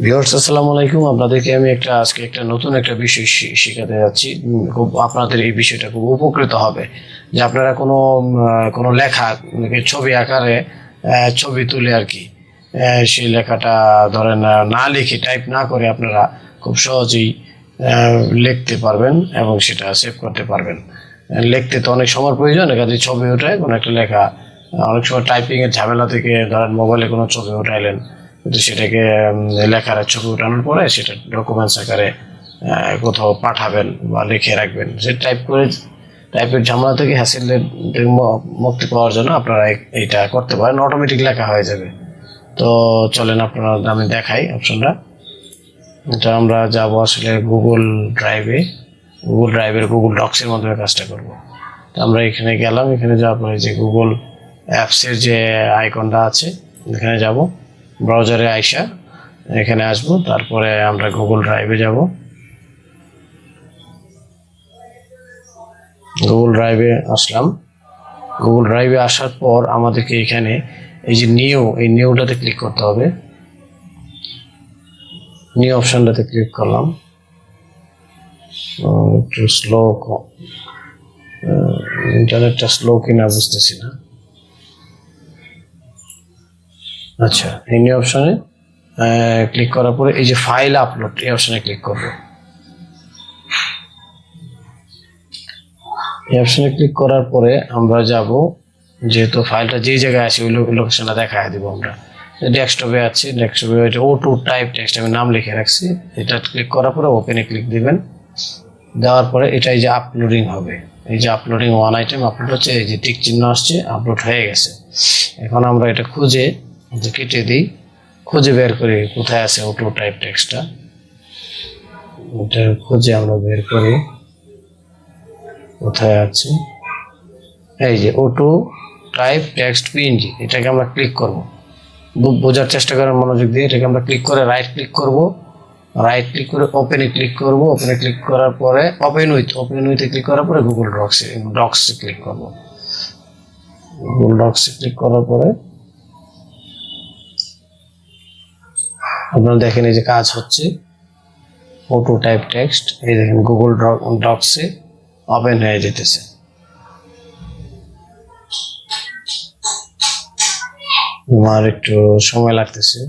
Viewers আসসালামু আলাইকুম। আপনাদেরকে আমি আজকে একটা নতুন একটা বিষয় শেখাতে যাচ্ছি। খুব আপনাদের এই বিষয়টা খুব উপকৃত হবে যে আপনারা কোনো লেখা ছবি আকারে ছবি তুলে আর কি সেই লেখাটা ধরেন না লিখে টাইপ না করে আপনারা খুব সহজেই লিখতে পারবেন এবং সেটা সেভ করতে পারবেন। লিখতে তো অনেক সময় প্রয়োজন, এখানে ছবি ওঠায় কোনো একটা লেখা অনেক সময় টাইপিংয়ের ঝামেলা থেকে ধরেন মোবাইলে কোনো ছবি উঠাইলেন, কিন্তু সেটাকে লেখার ছবি ওঠানোর পরে সেটা ডকুমেন্টস আকারে কোথাও পাঠাবেন বা লিখে রাখবেন। সে টাইপের ঝামেলা থেকে হ্যাসেলের মুক্তি পাওয়ার জন্য আপনারা এইটা করতে পারেন, অটোমেটিক লেখা হয়ে যাবে। তো চলেন আপনারা আমি দেখাই অপশনটা। এটা আমরা যাবো আসলে গুগল ড্রাইভের গুগল ডক্সের মাধ্যমে কাজটা করব। তো আমরা এখানে গেলাম, এখানে যাওয়ার পরে যে গুগল অ্যাপসের যে আইকনটা আছে এখানে যাব, ব্রাউজারে আইসা এখানে আসব, তারপরে আমরা গুগল ড্রাইভে যাব। গুগল ড্রাইভে আসলাম। গুগল ড্রাইভে আসার পর আমাদেরকে এখানে এই যে এই নিউটাতে ক্লিক করতে হবে। নিউ অপশনটাতে ক্লিক করলাম। একটু স্লো, ইন্টারনেটটা স্লো কিনা বুঝতেছি না। আচ্ছা, এই নিউ অপশনে ক্লিক করার পরে এই যে ফাইল আপলোড এই অপশনে ক্লিক করব। এই অপশনে ক্লিক করার পরে আমরা যাব, যেহেতু ফাইলটা যেই জায়গায় আছে ওই লোকেশনটা দেখায় দিব আমরা। ডেস্কটপে আছে, ডেস্কটপে O2 টাইপ টেক্সট আমি নাম লিখে রাখছি। এটা ক্লিক করার পরে ওপেনে ক্লিক দিবেন। দেওয়ার পরে এটাই যে আপলোডিং হবে, এই যে আপলোডিং ওয়ান আইটেম আপলোড হচ্ছে, এই যে টিক চিহ্ন আসছে, আপলোড হয়ে গেছে। এখন আমরা এটা খুঁজে কেটে দিই, খুঁজে বের করি কোথায় আছে O2 টাইপ টেক্সটটা। এটা খুঁজে আমরা বের করি কোথায় আছে। এই যে O2 টাইপ টেক্সট PNG, এটাকে আমরা ক্লিক করব। বোঝার চেষ্টা করার মনোযোগ দিয়ে এটাকে আমরা ক্লিক করে রাইট ক্লিক করব। রাইট ক্লিক করে ওপেনে ক্লিক করব। ওপেনে ক্লিক করার পরে ওপেন উইথে ক্লিক করার পরে গুগল ডক্সে ক্লিক করব। গুগল ডক্সে ক্লিক করার পরে আপনারা দেখেন এই যে কাজ হচ্ছে, O2 টাইপ টেক্সট এই দেখেন গুগল ডক্সে ওপেন হয়ে যেতেছে। আমার একটু সময় লাগতেছে,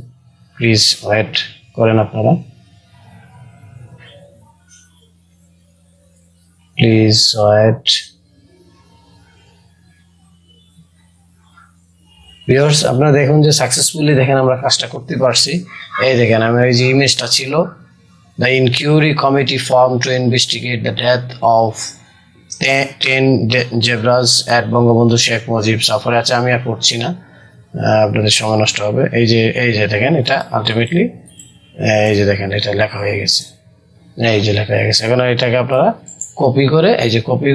প্লিজ ওয়েট করেন আপনারা, প্লিজ ওয়েট। ভিউয়ার্স আপনারা দেখুন যে সাকসেসফুলি দেখেন আমরা কাজটা করতে পারছি। এই দেখেন আমার এই যে ইমেজটা ছিল, the inquiry committee form to investigate the death of 10 zebras at Bangabandhu Sheikh Mujib সফরে আছে। আমি আর পড়ছি না, আপনাদের সময় নষ্ট হবে। এই যে দেখেন এটা আলটিমেটলি এই যে দেখেন এটা লেখা হয়ে গেছে, এই যে লেখা হয়ে গেছে। এখন এটাকে আপনারা কপি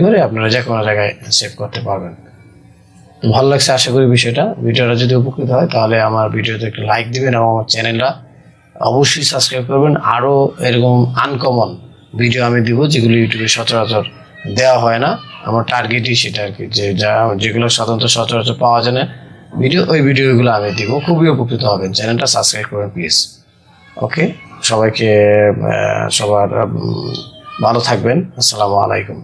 করে আপনারা যে কোনো জায়গায় সেভ করতে পারবেন। তো ভালো লাগছে আশা করি ভিডিওটা যদি উপকৃত হয় তাহলে আমার ভিডিওতে একটু লাইক দিবেন এবং আমার চ্যানেলটা অবশ্যই সাবস্ক্রাইব করবেন। আরও এরকম আনকমন ভিডিও আমি দিব যেগুলো ইউটিউবে সচরাচর দেওয়া হয় না। আমার টার্গেটই সেটা আর কি, যেগুলো সচরাচর পাওয়া যায় না ওই ভিডিওগুলো আমি দিব। খুবই উপকৃত হবেন, চ্যানেলটা সাবস্ক্রাইব করবেন প্লিজ। ওকে, সবাইকে সবার ভালো থাকবেন। আসসালামু আলাইকুম।